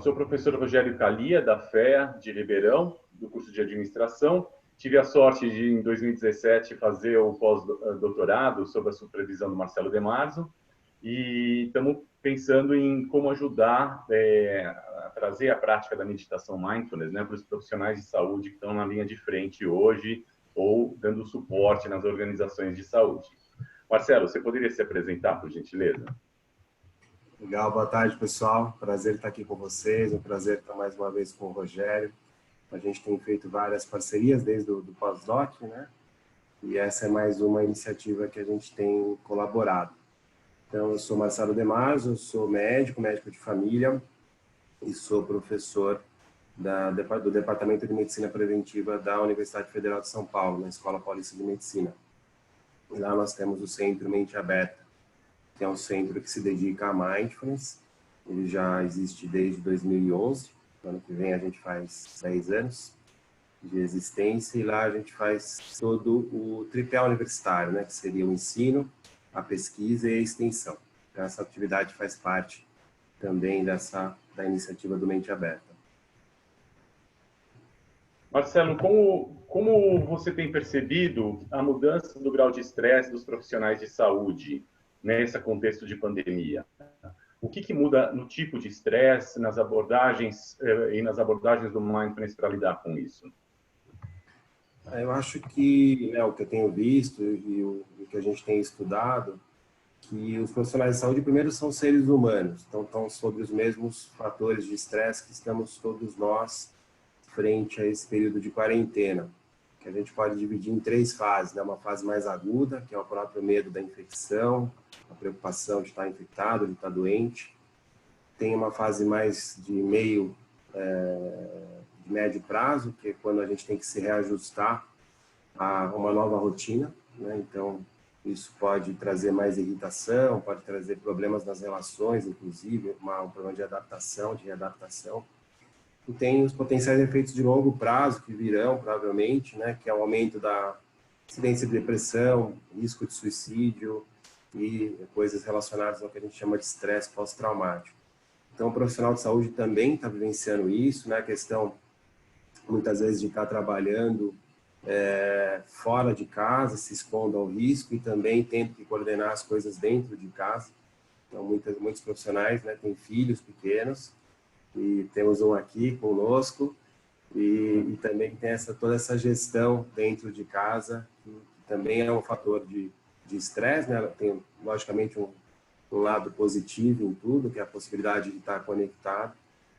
sou o professor Rogério Calia, da FEA de Ribeirão, do curso de Administração. Tive a sorte de, em 2017, fazer o pós-doutorado sob a supervisão do Marcelo De Marzo, e estamos pensando em como ajudar a trazer a prática da meditação mindfulness, né, para os profissionais de saúde que estão na linha de frente hoje ou dando suporte nas organizações de saúde. Marcelo, você poderia se apresentar, por gentileza? Legal, boa tarde, pessoal. Prazer estar aqui com vocês, um prazer estar mais uma vez com o Rogério. A gente tem feito várias parcerias desde o pós-doc, né? E essa é mais uma iniciativa que a gente tem colaborado. Então, eu sou Marcelo De Marzo, eu sou médico de família e sou professor do Departamento de Medicina Preventiva da Universidade Federal de São Paulo, na Escola Paulista de Medicina. E lá nós temos o Centro Mente Aberta, que é um centro que se dedica a mindfulness. Ele já existe desde 2011. No ano que vem a gente faz 10 anos de existência, e lá a gente faz todo o tripé universitário, né, que seria o ensino, a pesquisa e a extensão. Então, essa atividade faz parte também da iniciativa do Mente Aberta. Marcelo, como você tem percebido a mudança do grau de estresse dos profissionais de saúde nesse contexto de pandemia? O que muda no tipo de estresse, nas abordagens e nas abordagens do mindfulness para lidar com isso? Eu acho que o que eu tenho visto e o que a gente tem estudado, que os profissionais de saúde, primeiro, são seres humanos, então estão sobre os mesmos fatores de estresse que estamos todos nós frente a esse período de quarentena, que a gente pode dividir em 3 fases, né? Uma fase mais aguda, que é o próprio medo da infecção, a preocupação de estar infectado, de estar doente. Tem uma fase mais de de médio prazo, que é quando a gente tem que se reajustar a uma nova rotina, né? Então, isso pode trazer mais irritação, pode trazer problemas nas relações, inclusive, um problema de adaptação, de readaptação. E tem os potenciais efeitos de longo prazo que virão, provavelmente, né? Que é o aumento da incidência de depressão, risco de suicídio e coisas relacionadas ao que a gente chama de estresse pós-traumático. Então, o profissional de saúde também está vivenciando isso, né? A questão, muitas vezes, de estar trabalhando fora de casa, se expondo ao risco e também tendo que coordenar as coisas dentro de casa. Então, muitos profissionais, né, têm filhos pequenos, e temos um aqui conosco, e também tem toda essa gestão dentro de casa, que também é um fator de estresse, né? Tem, logicamente, um lado positivo em tudo, que é a possibilidade de estar conectado,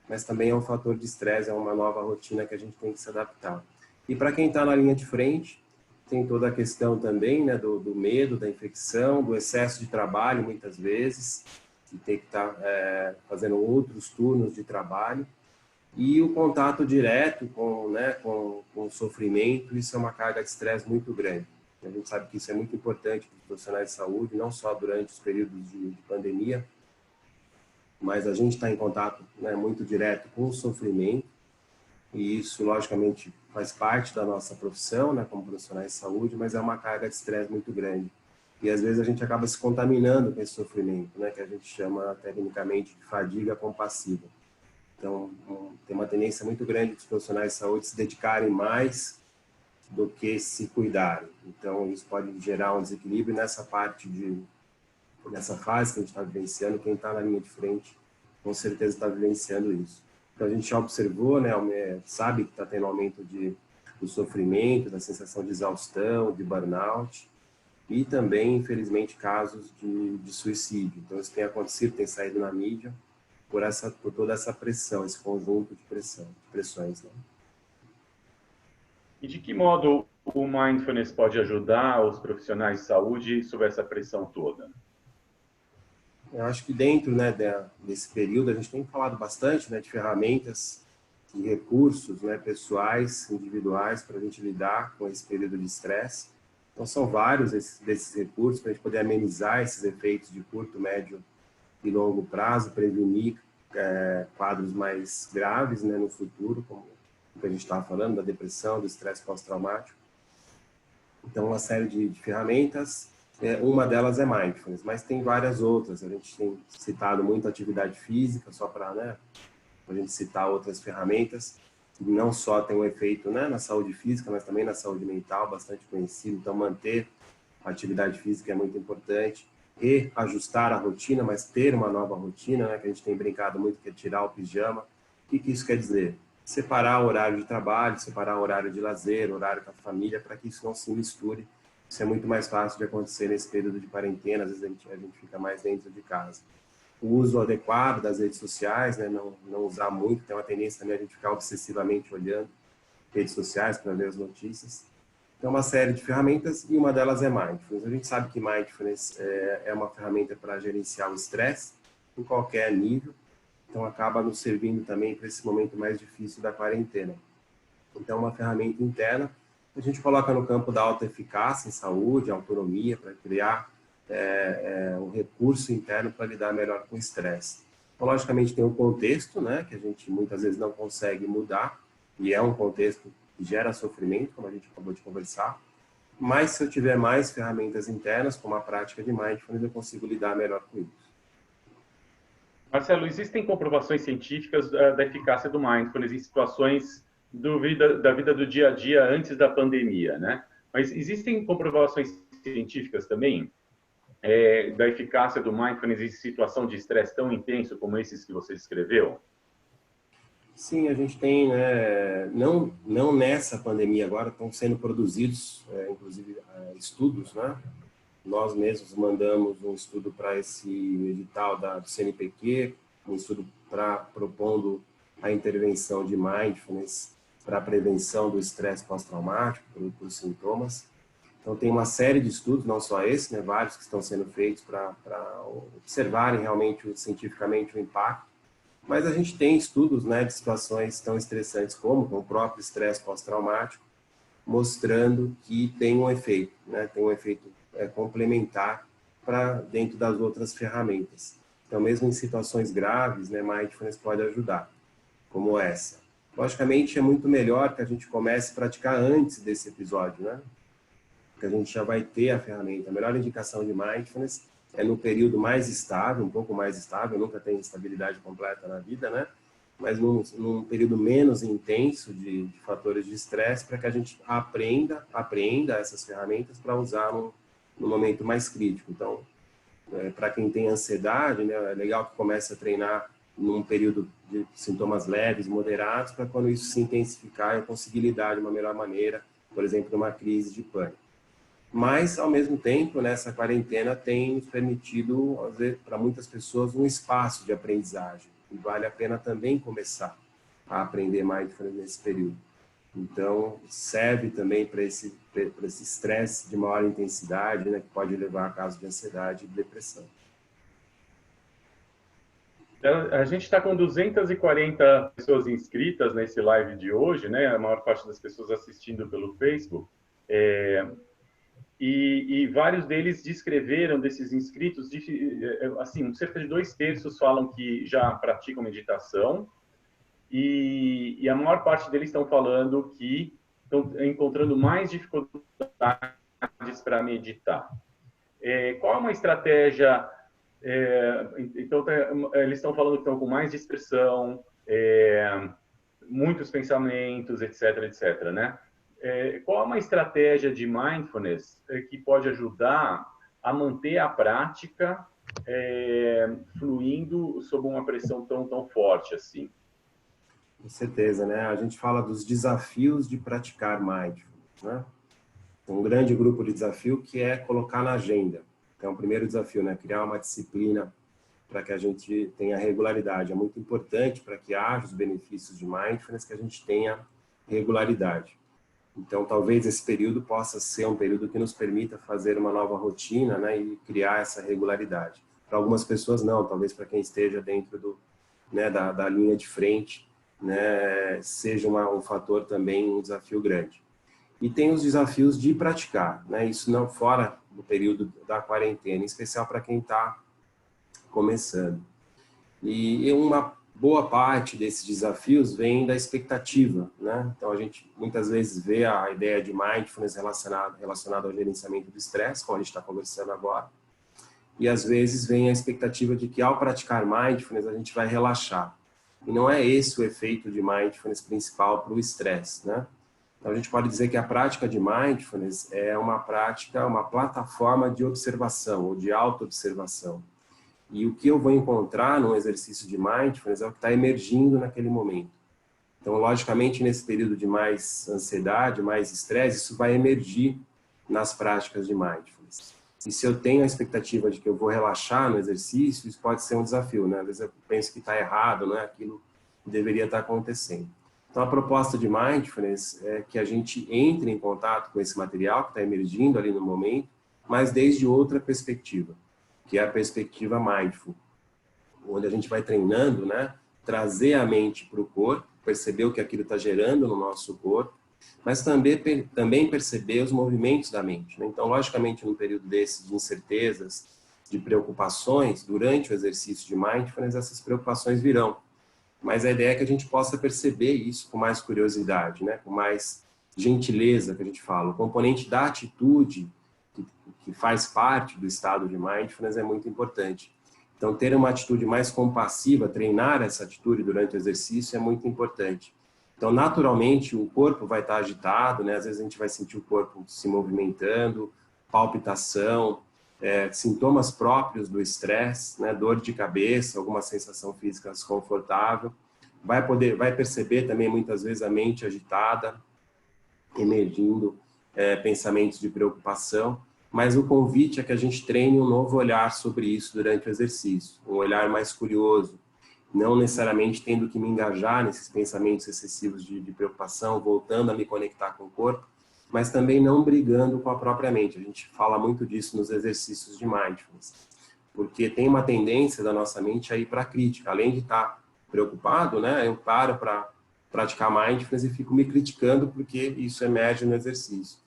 mas também é um fator de estresse, é uma nova rotina que a gente tem que se adaptar. E para quem está na linha de frente, tem toda a questão também, né, do medo, da infecção, do excesso de trabalho, muitas vezes, que tem que estar fazendo outros turnos de trabalho, e o contato direto com o sofrimento. Isso é uma carga de estresse muito grande. A gente sabe que isso é muito importante para os profissionais de saúde, não só durante os períodos de pandemia, mas a gente está em contato, né, muito direto com o sofrimento, e isso, logicamente, faz parte da nossa profissão, né, como profissionais de saúde, mas é uma carga de estresse muito grande. E, às vezes, a gente acaba se contaminando com esse sofrimento, né, que a gente chama, tecnicamente, de fadiga compassiva. Então, tem uma tendência muito grande dos profissionais de saúde se dedicarem mais do que se cuidarem. Então, isso pode gerar um desequilíbrio nessa nessa fase que a gente está vivenciando. Quem está na linha de frente, com certeza está vivenciando isso. Então, a gente já observou, né, sabe que está tendo aumento do sofrimento, da sensação de exaustão, de burnout, e também, infelizmente, casos de suicídio. Então, isso tem acontecido, tem saído na mídia, por toda essa pressão, esse conjunto de pressões. Né? E de que modo o mindfulness pode ajudar os profissionais de saúde sob essa pressão toda? Eu acho que dentro, né, desse período a gente tem falado bastante, né, de ferramentas e recursos, né, pessoais, individuais, para a gente lidar com esse período de estresse. Então são vários desses recursos para a gente poder amenizar esses efeitos de curto, médio e longo prazo, prevenir quadros mais graves, né, no futuro, como o que a gente estava falando, da depressão, do estresse pós-traumático. Então, uma série de ferramentas. Uma delas é mindfulness, mas tem várias outras. A gente tem citado muito atividade física, só para, né, a gente citar outras ferramentas, que não só tem um efeito, né, na saúde física, mas também na saúde mental, bastante conhecido. Então, manter a atividade física é muito importante. Reajustar a rotina, mas ter uma nova rotina, né, que a gente tem brincado muito, que é tirar o pijama. O que isso quer dizer? Separar o horário de trabalho, separar o horário de lazer, horário com a família, para que isso não se misture. Isso é muito mais fácil de acontecer nesse período de quarentena, às vezes a gente fica mais dentro de casa. O uso adequado das redes sociais, né, não usar muito, tem uma tendência também a gente ficar obsessivamente olhando redes sociais para ver as notícias. Então, uma série de ferramentas e uma delas é Mindfulness. A gente sabe que Mindfulness é uma ferramenta para gerenciar o estresse em qualquer nível, então acaba nos servindo também para esse momento mais difícil da quarentena. Então, uma ferramenta interna, a gente coloca no campo da alta eficácia em saúde, autonomia, para criar um recurso interno para lidar melhor com o estresse. Então, logicamente, tem um contexto, né, que a gente muitas vezes não consegue mudar, e é um contexto que gera sofrimento, como a gente acabou de conversar, mas se eu tiver mais ferramentas internas, como a prática de Mindfulness, eu consigo lidar melhor com isso. Marcelo, existem comprovações científicas da eficácia do Mindfulness em situações da vida do dia a dia antes da pandemia, né? Mas existem comprovações científicas também da eficácia do Mindfulness em situação de estresse tão intenso como esses que você descreveu? Sim, a gente tem, né, não nessa pandemia agora, estão sendo produzidos, inclusive, estudos, né? Nós mesmos mandamos um estudo para esse edital do CNPq, um estudo propondo a intervenção de Mindfulness para a prevenção do estresse pós-traumático, por sintomas. Então, tem uma série de estudos, não só esse, né, vários que estão sendo feitos para observarem realmente cientificamente o impacto. Mas a gente tem estudos, né, de situações tão estressantes como o próprio estresse pós-traumático, mostrando que tem um efeito, né, tem um efeito complementar para dentro das outras ferramentas. Então, mesmo em situações graves, né, Mindfulness pode ajudar, como essa. Logicamente, é muito melhor que a gente comece a praticar antes desse episódio, né? Porque a gente já vai ter a ferramenta. A melhor indicação de Mindfulness é no período mais estável, um pouco mais estável, nunca tem estabilidade completa na vida, né? Mas num período menos intenso de fatores de estresse, para que a gente apreenda essas ferramentas para usar no momento mais crítico. Então, para quem tem ansiedade, né, é legal que comece a treinar num período de sintomas leves, moderados, para quando isso se intensificar, eu conseguir lidar de uma melhor maneira, por exemplo, numa crise de pânico. Mas, ao mesmo tempo, nessa quarentena tem nos permitido, para muitas pessoas, um espaço de aprendizagem. E vale a pena também começar a aprender Mindfulness nesse período. Então, serve também para esse estresse de maior intensidade, né, que pode levar a casos de ansiedade e depressão. A gente está com 240 pessoas inscritas nesse live de hoje, né? A maior parte das pessoas assistindo pelo Facebook. E vários deles descreveram, desses inscritos, assim, cerca de 2/3 falam que já praticam meditação, e a maior parte deles estão falando que estão encontrando mais dificuldades para meditar. Qual é uma estratégia? Então, eles estão falando que estão com mais dispersão, muitos pensamentos, etc, etc, né? Qual é uma estratégia de mindfulness que pode ajudar a manter a prática fluindo sob uma pressão tão forte assim? Com certeza, né? A gente fala dos desafios de praticar mindfulness, né? Um grande grupo de desafio que é colocar na agenda. Então, o primeiro desafio, né? Criar uma disciplina para que a gente tenha regularidade. É muito importante para que haja os benefícios de mindfulness que a gente tenha regularidade. Então, talvez esse período possa ser um período que nos permita fazer uma nova rotina, né, e criar essa regularidade. Para algumas pessoas, não. Talvez para quem esteja dentro da linha de frente, né, seja um fator também, um desafio grande. E tem os desafios de praticar, né, isso não fora do período da quarentena, em especial para quem está começando. E uma boa parte desses desafios vem da expectativa, né? Então, a gente muitas vezes vê a ideia de mindfulness relacionada ao gerenciamento do estresse, como a gente está conversando agora, e às vezes vem a expectativa de que ao praticar mindfulness a gente vai relaxar. E não é esse o efeito de mindfulness principal para o estresse, né? Então, a gente pode dizer que a prática de mindfulness é uma prática, uma plataforma de observação ou de autoobservação. E o que eu vou encontrar num exercício de mindfulness é o que está emergindo naquele momento. Então, logicamente, nesse período de mais ansiedade, mais estresse, isso vai emergir nas práticas de mindfulness. E se eu tenho a expectativa de que eu vou relaxar no exercício, isso pode ser um desafio, né? Às vezes eu penso que está errado, não é aquilo que deveria estar acontecendo. Então, a proposta de mindfulness é que a gente entre em contato com esse material que está emergindo ali no momento, mas desde outra perspectiva, que é a perspectiva mindful, onde a gente vai treinando, né? Trazer a mente para o corpo, perceber o que aquilo está gerando no nosso corpo, mas também perceber os movimentos da mente, né? Então, logicamente, num período desse de incertezas, de preocupações, durante o exercício de mindfulness, essas preocupações virão. Mas a ideia é que a gente possa perceber isso com mais curiosidade, né? Com mais gentileza, que a gente fala. O componente da atitude, que faz parte do estado de mindfulness, é muito importante. Então, ter uma atitude mais compassiva, treinar essa atitude durante o exercício é muito importante. Então, naturalmente, o corpo vai estar agitado, né? Às vezes a gente vai sentir o corpo se movimentando, palpitação, sintomas próprios do estresse, né? Dor de cabeça, alguma sensação física desconfortável. Vai perceber também, muitas vezes, a mente agitada, emergindo pensamentos de preocupação. Mas o convite é que a gente treine um novo olhar sobre isso durante o exercício, um olhar mais curioso, não necessariamente tendo que me engajar nesses pensamentos excessivos de preocupação, voltando a me conectar com o corpo, mas também não brigando com a própria mente. A gente fala muito disso nos exercícios de mindfulness, porque tem uma tendência da nossa mente a ir para a crítica. Além de estar preocupado, né, eu paro para praticar mindfulness e fico me criticando porque isso emerge no exercício.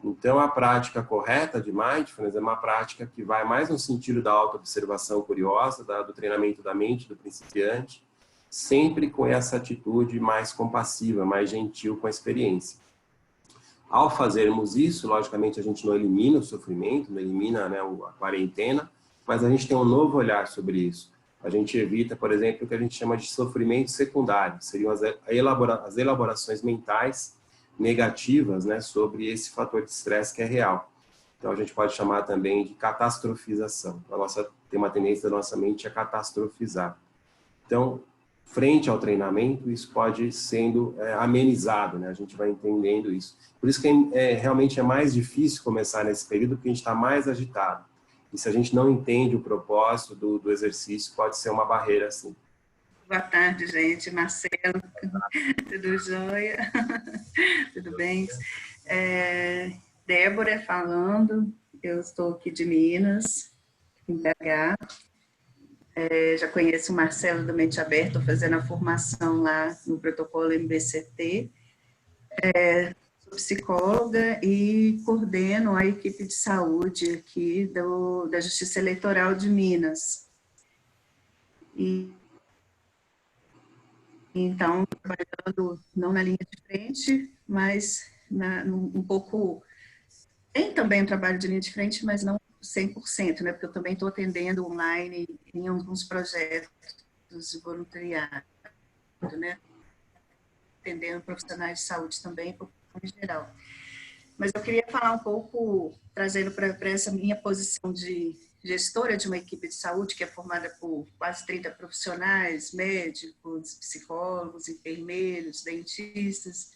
Então, a prática correta de mindfulness é uma prática que vai mais no sentido da autoobservação curiosa, do treinamento da mente do principiante, sempre com essa atitude mais compassiva, mais gentil com a experiência. Ao fazermos isso, logicamente, a gente não elimina o sofrimento, não elimina, né, a quarentena, mas a gente tem um novo olhar sobre isso. A gente evita, por exemplo, o que a gente chama de sofrimento secundário, seriam as elaborações mentais negativas, né, sobre esse fator de estresse que é real. Então, a gente pode chamar também de catastrofização. Tem uma tendência da nossa mente a catastrofizar. Então, frente ao treinamento, isso pode ir sendo amenizado, né? A gente vai entendendo isso. Por isso que realmente é mais difícil começar nesse período, porque a gente está mais agitado. E se a gente não entende o propósito do exercício, pode ser uma barreira, assim. Boa tarde, gente. Marcelo, tudo jóia? Tudo bem? Débora falando, eu estou aqui de Minas, em BH. Já conheço o Marcelo do Mente Aberta, estou fazendo a formação lá no protocolo MBCT. Sou psicóloga e coordeno a equipe de saúde aqui da Justiça Eleitoral de Minas. Então, trabalhando não na linha de frente, mas um pouco... Tem também um trabalho de linha de frente, mas não 100%, né? Porque eu também estou atendendo online em alguns projetos de voluntariado, né? Atendendo profissionais de saúde também, em geral. Mas eu queria falar um pouco, trazendo para essa minha posição de gestora de uma equipe de saúde que é formada por quase 30 profissionais, médicos, psicólogos, enfermeiros, dentistas.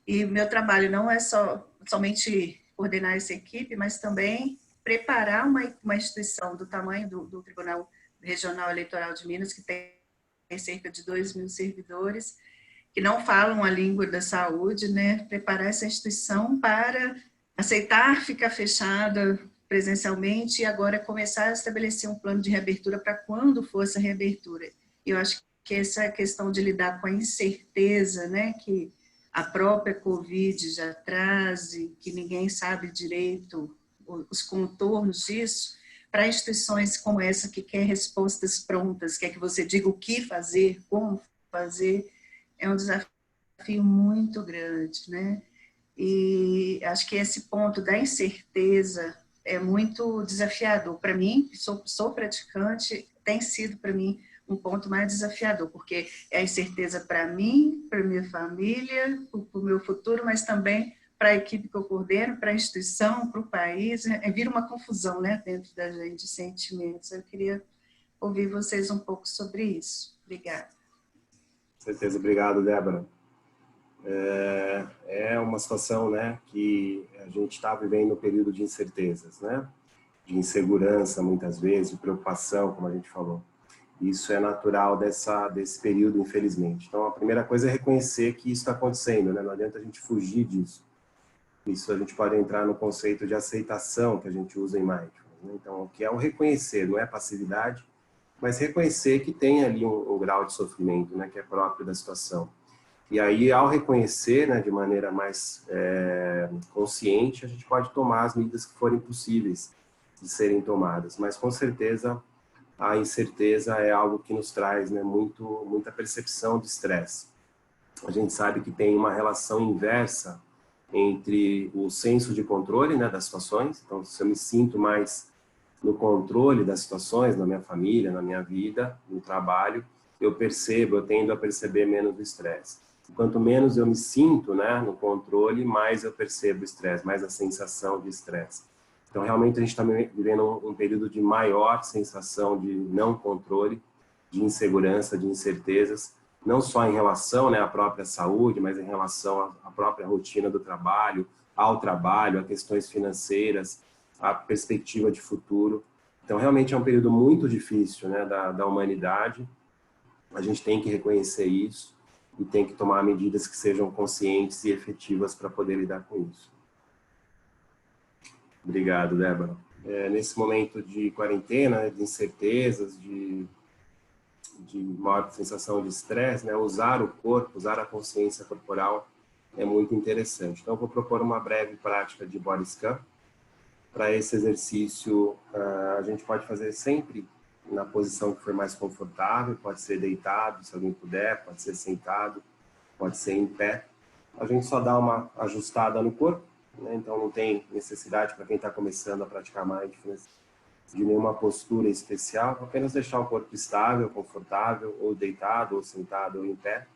E meu trabalho não é somente coordenar essa equipe, mas também preparar uma instituição do tamanho do Tribunal Regional Eleitoral de Minas, que tem cerca de 2.000 servidores, que não falam a língua da saúde, né? Preparar essa instituição para aceitar ficar fechada presencialmente e agora começar a estabelecer um plano de reabertura para quando for essa reabertura. Eu acho que essa questão de lidar com a incerteza, né, que a própria Covid já traz e que ninguém sabe direito os contornos disso, para instituições como essa que quer respostas prontas, quer que você diga o que fazer, como fazer, é um desafio muito grande, né? E acho que esse ponto da incerteza é muito desafiador. Para mim, que sou praticante, tem sido para mim um ponto mais desafiador, porque é a incerteza para mim, para minha família, para o meu futuro, mas também para a equipe que eu coordeno, para a instituição, para o país. Vira uma confusão, né, dentro da gente, de sentimentos. Eu queria ouvir vocês um pouco sobre isso. Obrigada. Com certeza, obrigado, Débora. É uma situação, né, que a gente está vivendo um período de incertezas, né, de insegurança muitas vezes, de preocupação, como a gente falou. Isso é natural desse período, infelizmente. Então, a primeira coisa é reconhecer que isso está acontecendo, né? Não adianta a gente fugir disso. Isso a gente pode entrar no conceito de aceitação que a gente usa em Mindfulness, né? Então, o que é o reconhecer, não é passividade, mas reconhecer que tem ali um grau de sofrimento, né, que é próprio da situação. E aí, ao reconhecer, né, de maneira mais consciente, a gente pode tomar as medidas que forem possíveis de serem tomadas. Mas, com certeza, a incerteza é algo que nos traz, né, muita percepção de estresse. A gente sabe que tem uma relação inversa entre o senso de controle, né, das situações. Então, se eu me sinto mais no controle das situações, na minha família, na minha vida, no trabalho, eu tendo a perceber menos o estresse. Quanto menos eu me sinto, né, no controle, mais eu percebo o estresse, mais a sensação de estresse. Então, realmente, a gente está vivendo um período de maior sensação de não controle, de insegurança, de incertezas, não só em relação, né, à própria saúde, mas em relação à própria rotina do trabalho, ao trabalho, a questões financeiras, a perspectiva de futuro. Então, realmente é um período muito difícil, né, da humanidade. A gente tem que reconhecer isso e tem que tomar medidas que sejam conscientes e efetivas para poder lidar com isso. Obrigado, Débora. Nesse momento de quarentena, de incertezas, de maior sensação de estresse, né, usar o corpo, usar a consciência corporal é muito interessante. Então, eu vou propor uma breve prática de body scan. Para esse exercício, a gente pode fazer sempre na posição que for mais confortável, pode ser deitado, se alguém puder, pode ser sentado, pode ser em pé. A gente só dá uma ajustada no corpo, né? Então não tem necessidade para quem está começando a praticar Mindfulness de nenhuma postura especial, apenas deixar o corpo estável, confortável, ou deitado, ou sentado, ou em pé.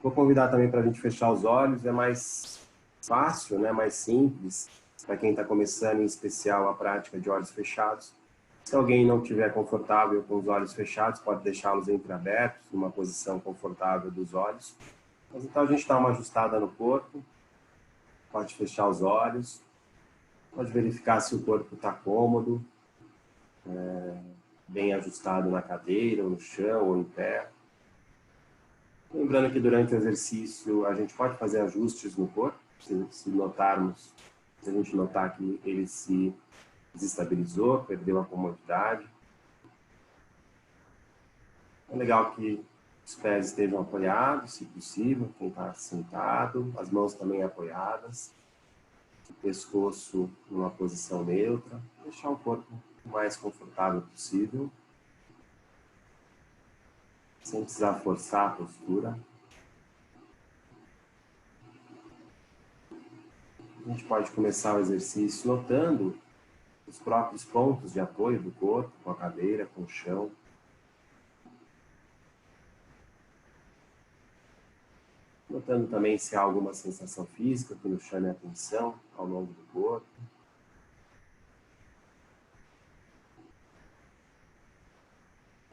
Vou convidar também para a gente fechar os olhos, é mais fácil, né? Mais simples, para quem está começando, em especial, a prática de olhos fechados. Se alguém não estiver confortável com os olhos fechados, pode deixá-los entreabertos, numa posição confortável dos olhos. Mas então a gente dá uma ajustada no corpo, pode fechar os olhos, pode verificar se o corpo está cômodo, bem ajustado na cadeira, ou no chão, ou em pé. Lembrando que durante o exercício a gente pode fazer ajustes no corpo, se a gente notar que ele se desestabilizou, perdeu a comodidade. É legal que os pés estejam apoiados, se possível, quem está sentado, as mãos também apoiadas, o pescoço numa posição neutra, deixar o corpo o mais confortável possível, sem precisar forçar a postura. A gente pode começar o exercício notando os próprios pontos de apoio do corpo, com a cadeira, com o chão. Notando também se há alguma sensação física que nos chame a atenção ao longo do corpo.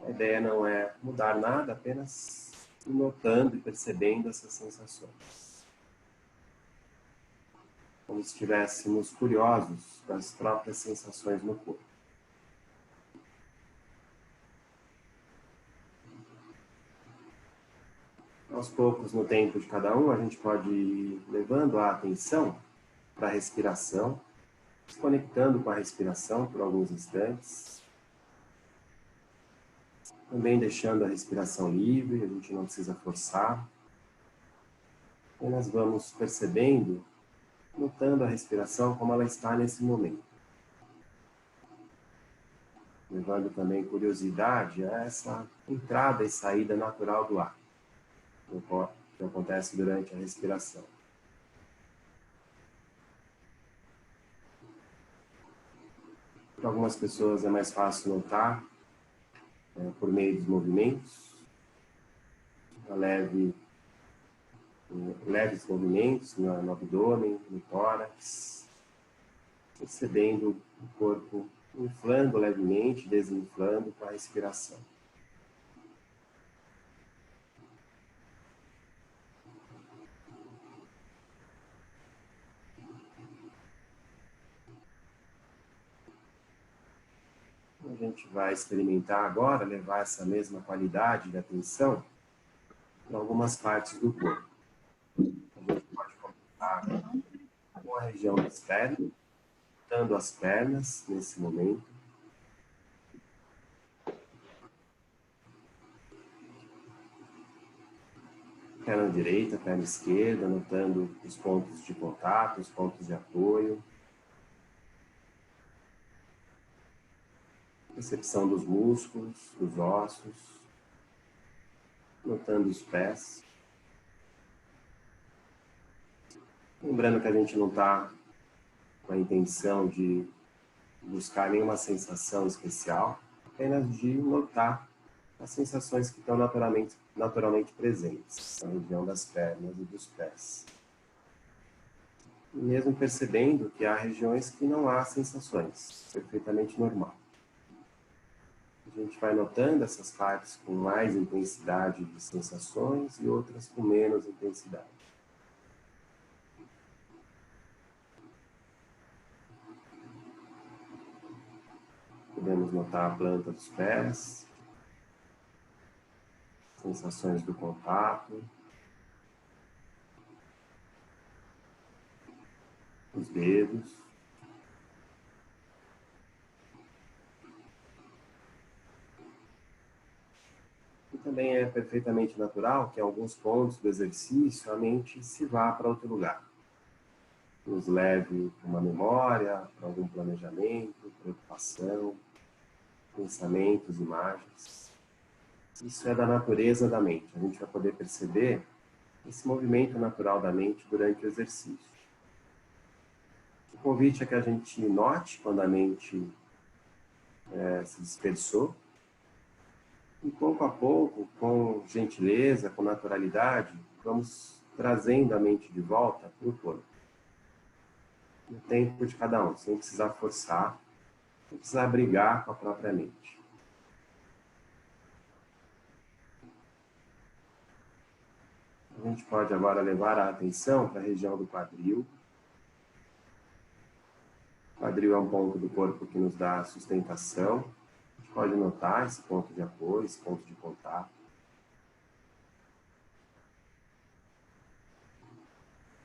A ideia não é mudar nada, apenas ir notando e percebendo essas sensações. Como se estivéssemos curiosos das próprias sensações no corpo. Aos poucos, no tempo de cada um, a gente pode ir levando a atenção para a respiração, se conectando com a respiração por alguns instantes. Também deixando a respiração livre, a gente não precisa forçar. Apenas vamos percebendo, notando a respiração como ela está nesse momento. Levando também curiosidade a essa entrada e saída natural do ar, que acontece durante a respiração. Para algumas pessoas é mais fácil notar por meio dos movimentos, leves movimentos no abdômen, no tórax, percebendo o corpo inflando levemente, desinflando com a respiração. A gente vai experimentar agora levar essa mesma qualidade de atenção para algumas partes do corpo. A gente pode começar com a região das pernas, dando as pernas nesse momento. Perna direita, perna esquerda, notando os pontos de contato, os pontos de apoio. Percepção dos músculos, dos ossos. Notando os pés. Lembrando que a gente não está com a intenção de buscar nenhuma sensação especial, apenas de notar as sensações que estão naturalmente presentes na região das pernas e dos pés. E mesmo percebendo que há regiões que não há sensações, perfeitamente normal. A gente vai notando essas partes com mais intensidade de sensações e outras com menos intensidade. Podemos notar a planta dos pés, sensações do contato, os dedos. E também é perfeitamente natural que em alguns pontos do exercício a mente se vá para outro lugar. Nos leve para uma memória, para algum planejamento, preocupação, pensamentos, imagens. Isso é da natureza da mente. A gente vai poder perceber esse movimento natural da mente durante o exercício. O convite é que a gente note quando a mente se dispersou e pouco a pouco, com gentileza, com naturalidade, vamos trazendo a mente de volta para o corpo. No tempo de cada um, sem precisar forçar, sem precisar brigar com a própria mente. A gente pode agora levar a atenção para a região do quadril. O quadril é um ponto do corpo que nos dá sustentação. A gente pode notar esse ponto de apoio, esse ponto de contato.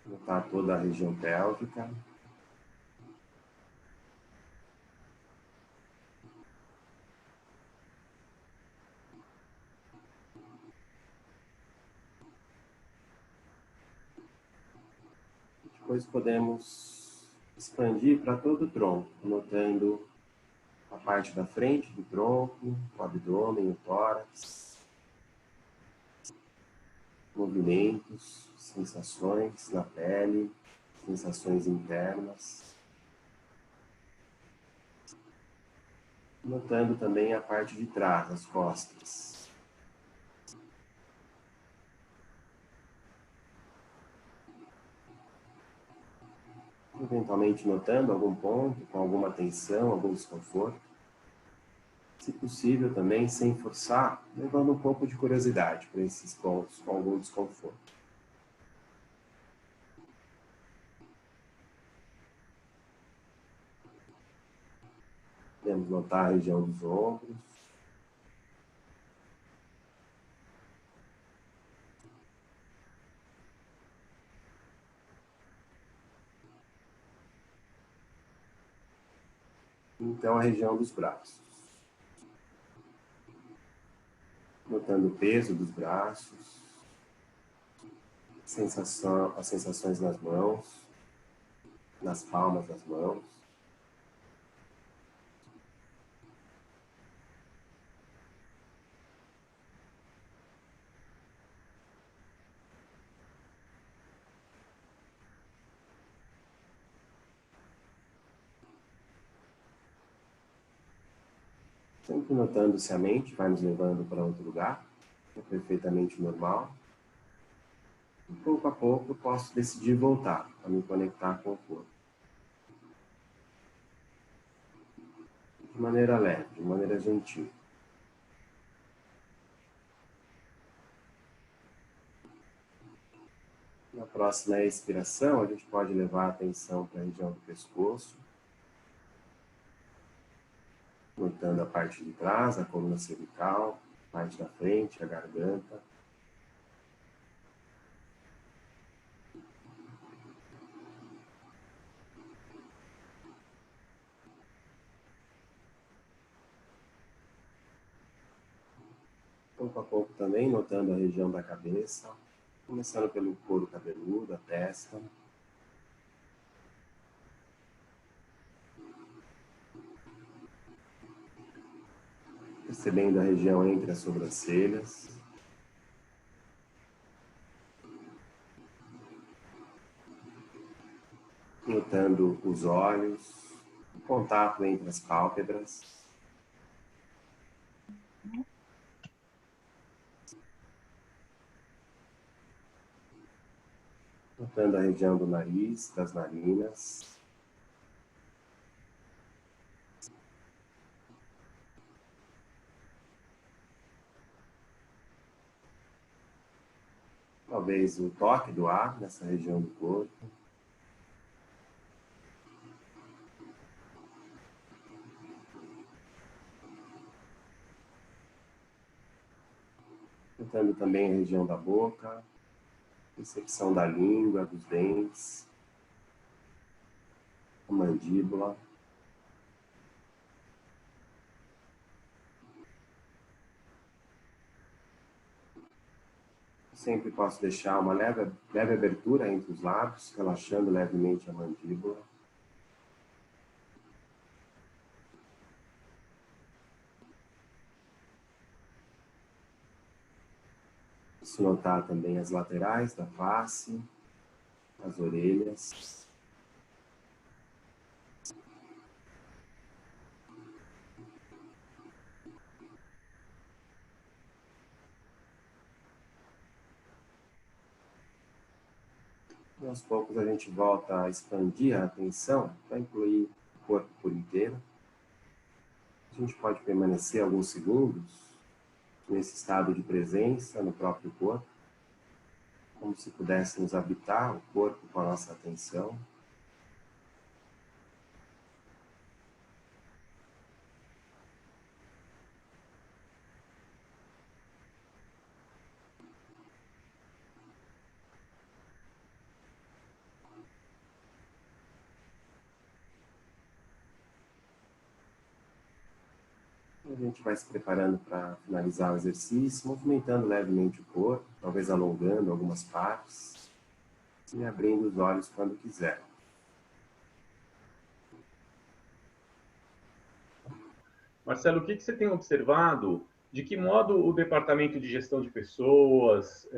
Notar toda a região pélvica. Depois podemos expandir para todo o tronco, notando a parte da frente do tronco, o abdômen, o tórax, movimentos, sensações na pele, sensações internas. Notando também a parte de trás, as costas. Eventualmente notando algum ponto com alguma tensão, algum desconforto. Se possível também, sem forçar, levando um pouco de curiosidade para esses pontos com algum desconforto. Podemos notar a região dos ombros. Então, a região dos braços. Notando o peso dos braços, as sensações nas mãos, nas palmas das mãos. Sempre notando se a mente vai nos levando para outro lugar, é perfeitamente normal. E pouco a pouco eu posso decidir voltar, a me conectar com o corpo. De maneira leve, de maneira gentil. Na próxima expiração, a gente pode levar a atenção para a região do pescoço, notando a parte de trás, a coluna cervical, a parte da frente, a garganta. Pouco a pouco também, notando a região da cabeça, começando pelo couro cabeludo, a testa. Percebendo a região entre as sobrancelhas. Notando os olhos, o contato entre as pálpebras. Notando a região do nariz, das narinas. Talvez o toque do ar nessa região do corpo. Notando também a região da boca, percepção da língua, dos dentes, a mandíbula. Sempre posso deixar uma leve abertura entre os lábios, relaxando levemente a mandíbula. Posso notar também as laterais da face, as orelhas. E aos poucos a gente volta a expandir a atenção para incluir o corpo por inteiro. A gente pode permanecer alguns segundos nesse estado de presença no próprio corpo, como se pudéssemos habitar o corpo com a nossa atenção. A gente vai se preparando para finalizar o exercício, movimentando levemente o corpo, talvez alongando algumas partes e abrindo os olhos quando quiser. Marcelo, o que você tem observado? De que modo o Departamento de Gestão de Pessoas,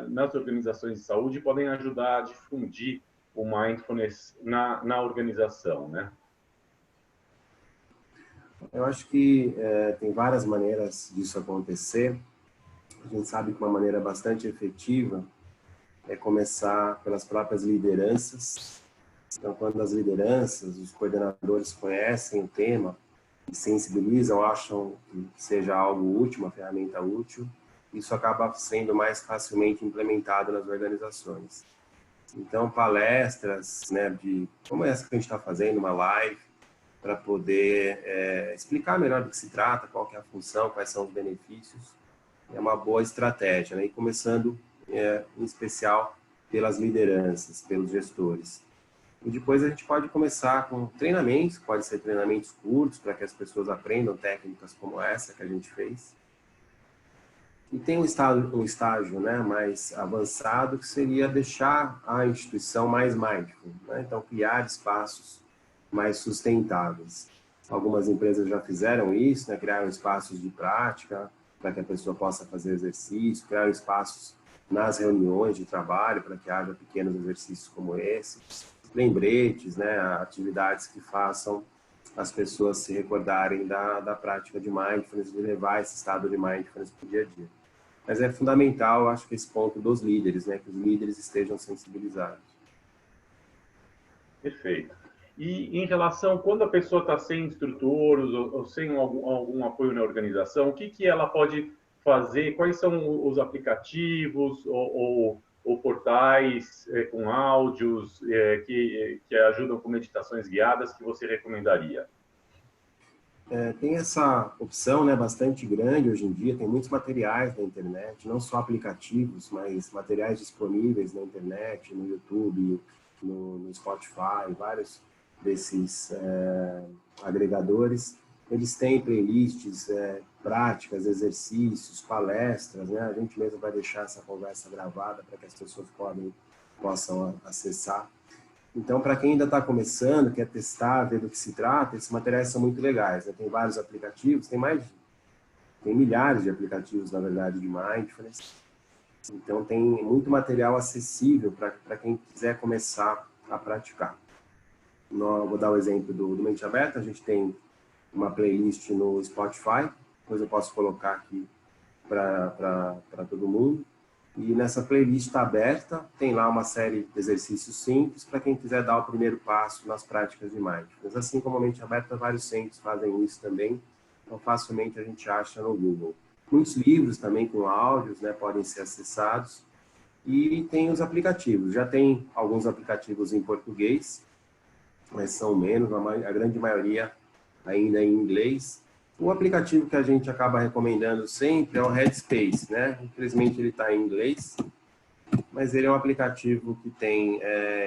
nas organizações de saúde, podem ajudar a difundir o mindfulness na organização, né? Eu acho que tem várias maneiras disso acontecer. A gente sabe que uma maneira bastante efetiva é começar pelas próprias lideranças. Então, quando as lideranças, os coordenadores conhecem o tema, e sensibilizam, acham que seja algo útil, uma ferramenta útil, isso acaba sendo mais facilmente implementado nas organizações. Então, palestras, né, como essa que a gente está fazendo, uma live, para poder explicar melhor do que se trata, qual que é a função, quais são os benefícios, é uma boa estratégia, né? E começando, em especial, pelas lideranças, pelos gestores. E depois a gente pode começar com treinamentos, pode ser treinamentos curtos, para que as pessoas aprendam técnicas como essa que a gente fez. E tem um estágio, né, mais avançado, que seria deixar a instituição mais mindful, né? Então, criar espaços mais sustentáveis. Algumas empresas já fizeram isso, né? Criaram espaços de prática para que a pessoa possa fazer exercício, criaram espaços nas reuniões de trabalho para que haja pequenos exercícios como esse, lembretes, né? Atividades que façam as pessoas se recordarem da prática de mindfulness, de levar esse estado de mindfulness para o dia a dia. Mas é fundamental, acho que esse ponto dos líderes, né, que os líderes estejam sensibilizados. Perfeito. E em relação, quando a pessoa está sem instrutores ou sem algum apoio na organização, o que ela pode fazer? Quais são os aplicativos ou portais com áudios que ajudam com meditações guiadas que você recomendaria? Tem essa opção, né, bastante grande hoje em dia, tem muitos materiais na internet, não só aplicativos, mas materiais disponíveis na internet, no YouTube, no Spotify, vários desses agregadores. Eles têm playlists, práticas, exercícios, palestras, né? A gente mesmo vai deixar essa conversa gravada para que as pessoas possam acessar. Então, para quem ainda está começando, quer testar, ver do que se trata, esses materiais são muito legais, né? Tem vários aplicativos, tem milhares de aplicativos, na verdade, de mindfulness. Então, tem muito material acessível para quem quiser começar a praticar. Vou dar o exemplo do Mente Aberta. A gente tem uma playlist no Spotify, depois eu posso colocar aqui para todo mundo. E nessa playlist está aberta, tem lá uma série de exercícios simples para quem quiser dar o primeiro passo nas práticas de mindfulness. Assim como a Mente Aberta, vários centros fazem isso também, então facilmente a gente acha no Google. Muitos livros também com áudios, né, podem ser acessados. E tem os aplicativos, já tem alguns aplicativos em português, mas são menos, a grande maioria ainda em inglês. O aplicativo que a gente acaba recomendando sempre é o Headspace, né? Infelizmente ele está em inglês, mas ele é um aplicativo que tem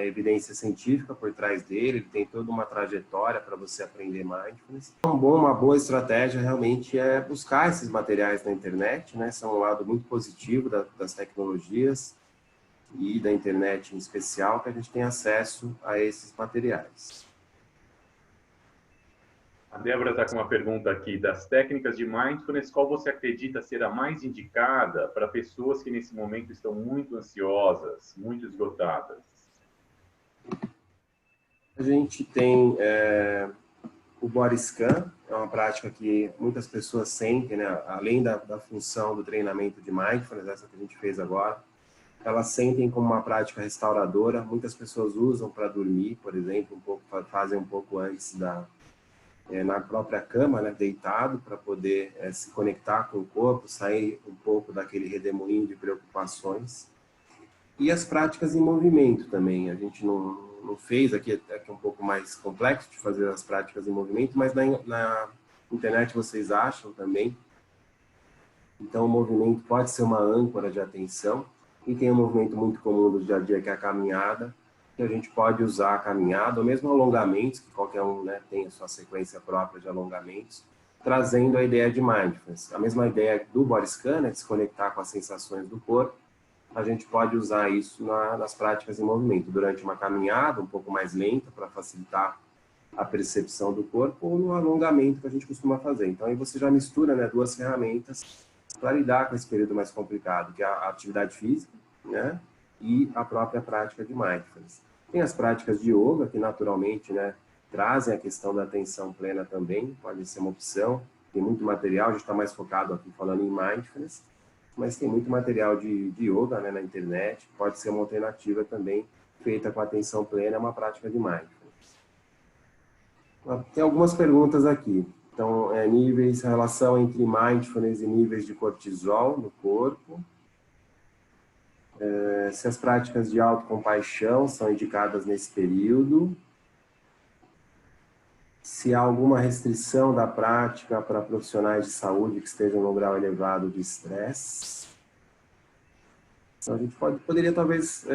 evidência científica por trás dele, ele tem toda uma trajetória para você aprender mindfulness. Uma boa estratégia realmente é buscar esses materiais na internet, né? São um lado muito positivo das tecnologias e da internet em especial, que a gente tem acesso a esses materiais. A Débora está com uma pergunta aqui. Das técnicas de mindfulness, qual você acredita ser a mais indicada para pessoas que nesse momento estão muito ansiosas, muito esgotadas? A gente tem o body scan, é uma prática que muitas pessoas sentem, né? Além da função do treinamento de mindfulness, essa que a gente fez agora, elas sentem como uma prática restauradora. Muitas pessoas usam para dormir, por exemplo, fazem um pouco antes na própria cama, né, deitado, para poder se conectar com o corpo, sair um pouco daquele redemoinho de preocupações. E as práticas em movimento também. A gente não fez, aqui é um pouco mais complexo de fazer as práticas em movimento, mas na internet vocês acham também. Então, o movimento pode ser uma âncora de atenção. E tem um movimento muito comum do dia a dia, que é a caminhada, que a gente pode usar a caminhada, ou mesmo alongamentos, que qualquer um, né, tem a sua sequência própria de alongamentos, trazendo a ideia de mindfulness. A mesma ideia do body scan, né, de se conectar com as sensações do corpo, a gente pode usar isso nas práticas em movimento, durante uma caminhada um pouco mais lenta, para facilitar a percepção do corpo, ou no alongamento que a gente costuma fazer. Então, aí você já mistura, né, duas ferramentas para lidar com esse período mais complicado, que é a atividade física, né, e a própria prática de mindfulness. Tem as práticas de yoga, que naturalmente, né, trazem a questão da atenção plena também, pode ser uma opção. Tem muito material, a gente está mais focado aqui falando em mindfulness, mas tem muito material de yoga, né, na internet, pode ser uma alternativa também, feita com atenção plena, é uma prática de mindfulness. Tem algumas perguntas aqui. Então, níveis, relação entre mindfulness e níveis de cortisol no corpo. Se as práticas de autocompaixão são indicadas nesse período. Se há alguma restrição da prática para profissionais de saúde que estejam no grau elevado de estresse. Então, a gente poderia, talvez,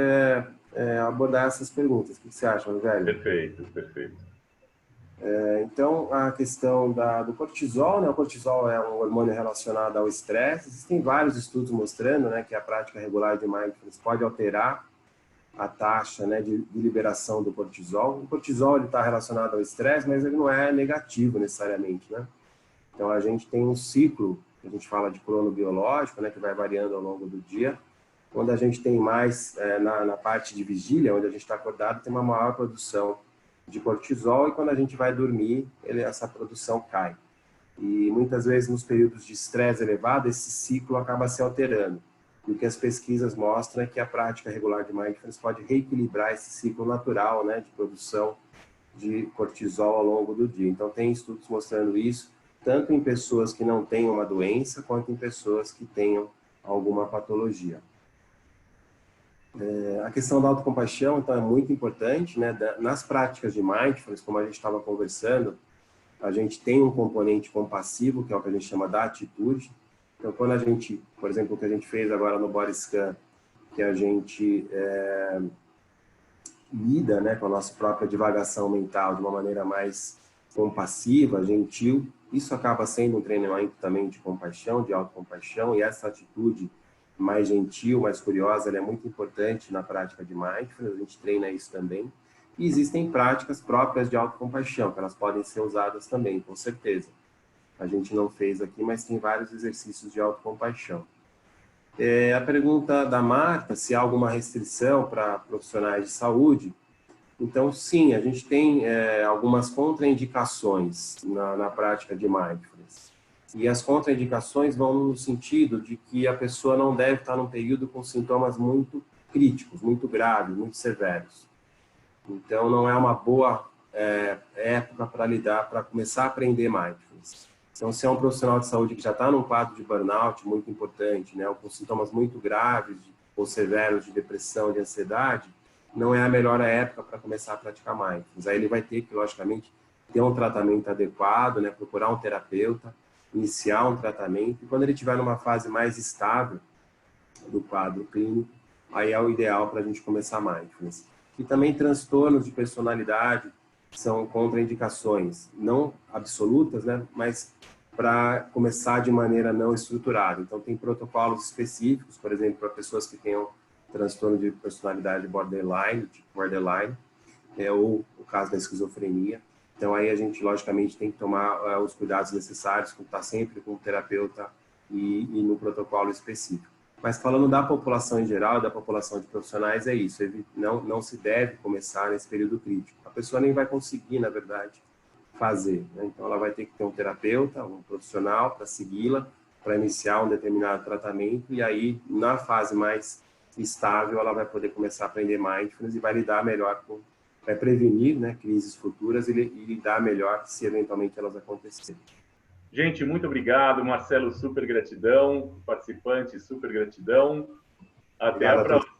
abordar essas perguntas. O que você acha, Rogério? Perfeito, perfeito. Então, a questão do cortisol, né? O cortisol é um hormônio relacionado ao estresse. Existem vários estudos mostrando, né, que a prática regular de mindfulness pode alterar a taxa, né, de liberação do cortisol. O cortisol está relacionado ao estresse, mas ele não é negativo necessariamente, né? Então, a gente tem um ciclo, que a gente fala de cronobiológico, né, que vai variando ao longo do dia. Quando a gente tem mais na parte de vigília, onde a gente está acordado, tem uma maior produção de cortisol, e quando a gente vai dormir, essa produção cai. E muitas vezes, nos períodos de estresse elevado, esse ciclo acaba se alterando. E o que as pesquisas mostram é que a prática regular de mindfulness pode reequilibrar esse ciclo natural, né, de produção de cortisol ao longo do dia. Então, tem estudos mostrando isso, tanto em pessoas que não têm uma doença, quanto em pessoas que tenham alguma patologia. A questão da autocompaixão, então, é muito importante, né? Nas práticas de mindfulness, como a gente estava conversando, a gente tem um componente compassivo, que é o que a gente chama da atitude. Então, quando a gente, por exemplo, o que a gente fez agora no Body Scan, que a gente lida, né, com a nossa própria divagação mental de uma maneira mais compassiva, gentil, isso acaba sendo um treinamento também de compaixão, de autocompaixão, e essa atitude mais gentil, mais curiosa, ela é muito importante na prática de mindfulness, a gente treina isso também. E existem práticas próprias de autocompaixão, que elas podem ser usadas também, com certeza. A gente não fez aqui, mas tem vários exercícios de autocompaixão. A pergunta da Marta, se há alguma restrição para profissionais de saúde. Então, sim, a gente tem algumas contraindicações na prática de mindfulness. E as contraindicações vão no sentido de que a pessoa não deve estar num período com sintomas muito críticos, muito graves, muito severos. Então, não é uma boa época para começar a aprender mindfulness. Então, se é um profissional de saúde que já está num quadro de burnout muito importante, né, ou com sintomas muito graves ou severos de depressão, de ansiedade, não é a melhor época para começar a praticar mindfulness. Aí ele vai ter que, logicamente, ter um tratamento adequado, né, procurar um terapeuta, iniciar um tratamento, e quando ele estiver numa fase mais estável do quadro clínico, aí é o ideal para a gente começar mindfulness. E também transtornos de personalidade são contraindicações, não absolutas, né, mas para começar de maneira não estruturada. Então, tem protocolos específicos, por exemplo, para pessoas que tenham transtorno de personalidade borderline, tipo borderline, ou o caso da esquizofrenia. Então, aí a gente, logicamente, tem que tomar os cuidados necessários, estar sempre com o terapeuta e no protocolo específico. Mas falando da população em geral, da população de profissionais, é isso. Não se deve começar nesse período crítico. A pessoa nem vai conseguir, na verdade, fazer, né? Então, ela vai ter que ter um terapeuta, um profissional para segui-la, para iniciar um determinado tratamento, e aí, na fase mais estável, ela vai poder começar a aprender mindfulness e vai lidar melhor vai prevenir, né, crises futuras e lidar melhor se eventualmente elas acontecerem. Gente, muito obrigado. Marcelo, super gratidão. Participantes, super gratidão. Até a próxima.